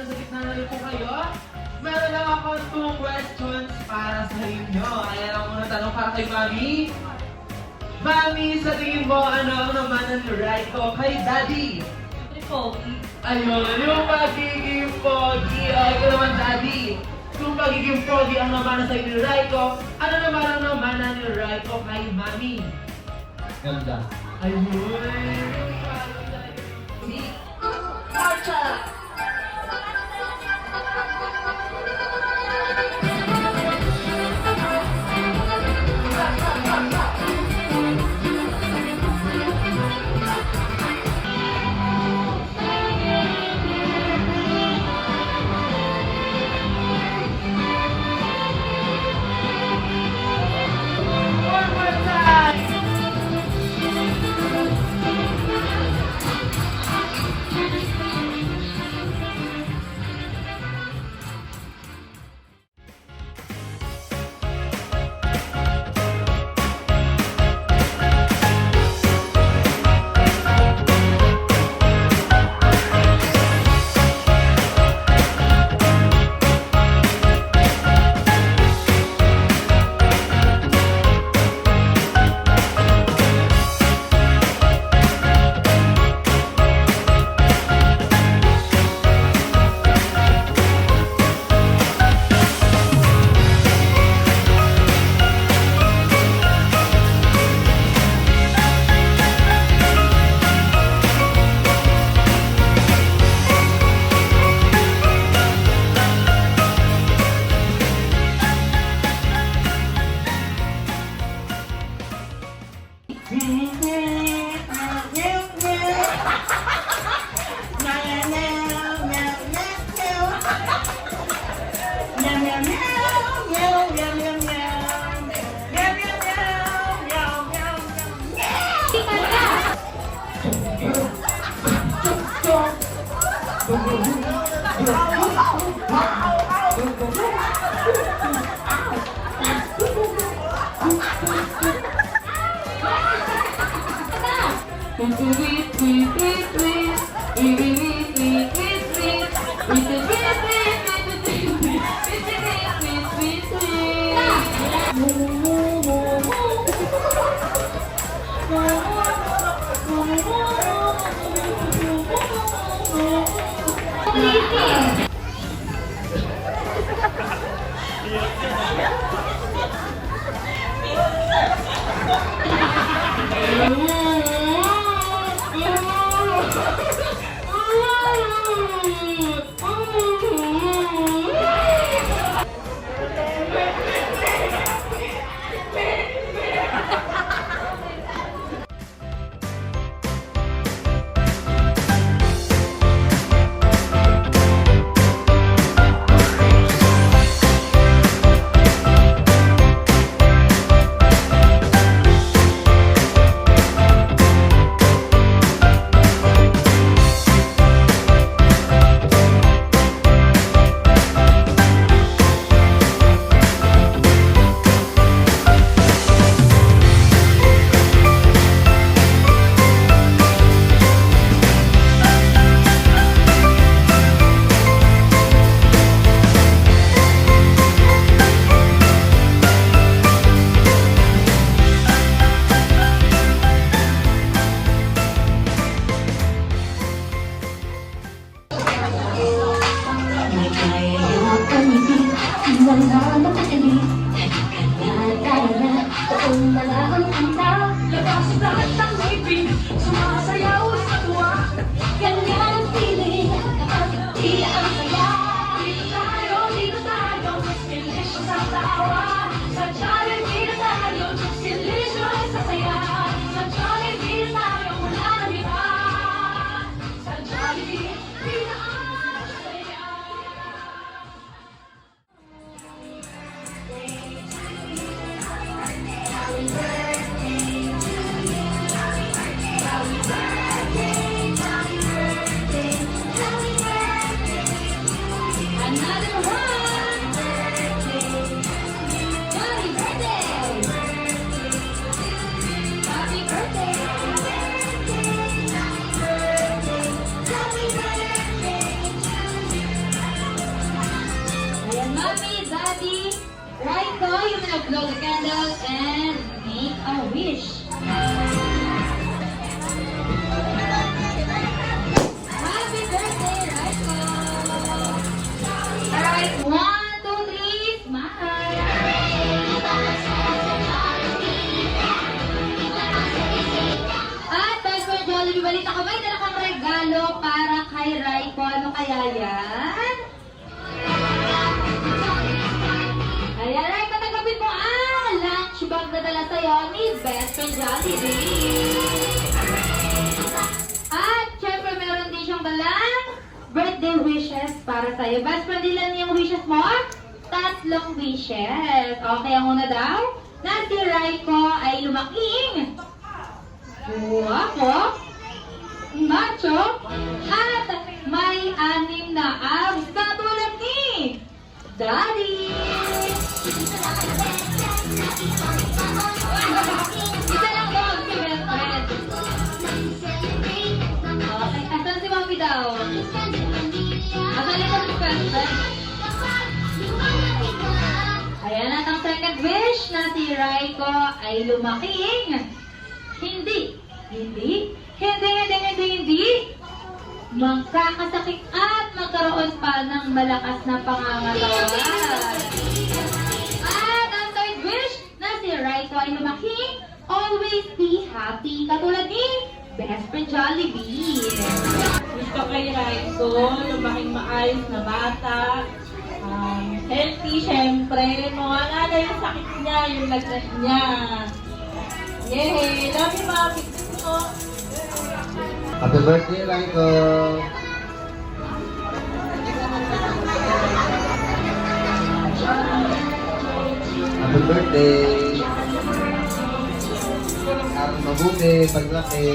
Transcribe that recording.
nasa gitna na rin po kayo. Meron lang ako 2 questions para sa inyo. Ayan ang unang tanong para kay Mami. Mami, sa tingin mo, ano ang naman ang right ko kay Daddy? Siyempre, pogi. Ayun, yung pagiging pogi. Ikaw naman, Daddy. Yung pagiging pogi ang naman sa inyo right ko. Ano naman ang naman ang right ko kay Mami? Ganda. Ayun. Marcha! One more time! ready? Raiko, you're gonna blow the candle and make a wish. Happy birthday, Raiko! Alright, 1, 2, 3, smile! At Best Friend Jollibee, balita ko may dala kang regalo para kay Raiko. Ano kaya yan? Ayan, Raiko, tanggapin mo ang lunch bag na dala sa'yo ni Best Friend Jollibee. At syempre meron din siyang dalang birthday wishes para sa'yo. Best Friend, ilan yung wishes mo? 3 wishes. Okay, ang una daw, na si Raiko ay lumaking guwapo, macho, at may 6 na abs katulad ni Daddy. Isa lang daw si Best Friend. Okay, asan si Mami daw? Asan yung si Best Friend? Ayan at ang second wish na si Raiko ay lumaking hindi magkakasakit at magkaroon pa ng malakas na pangangatawan. At ang third wish na si Raiko ay lumaking always be happy katulad ni Best Friend Jollibee. Gusto kay Raiko, lumaking maayos na bata, healthy syempre, mawala na yung sakit niya, yung lagnat niya. Yay! Love you, Mami! Happy birthday, Raiko! Happy birthday! Mabuti, paglaki!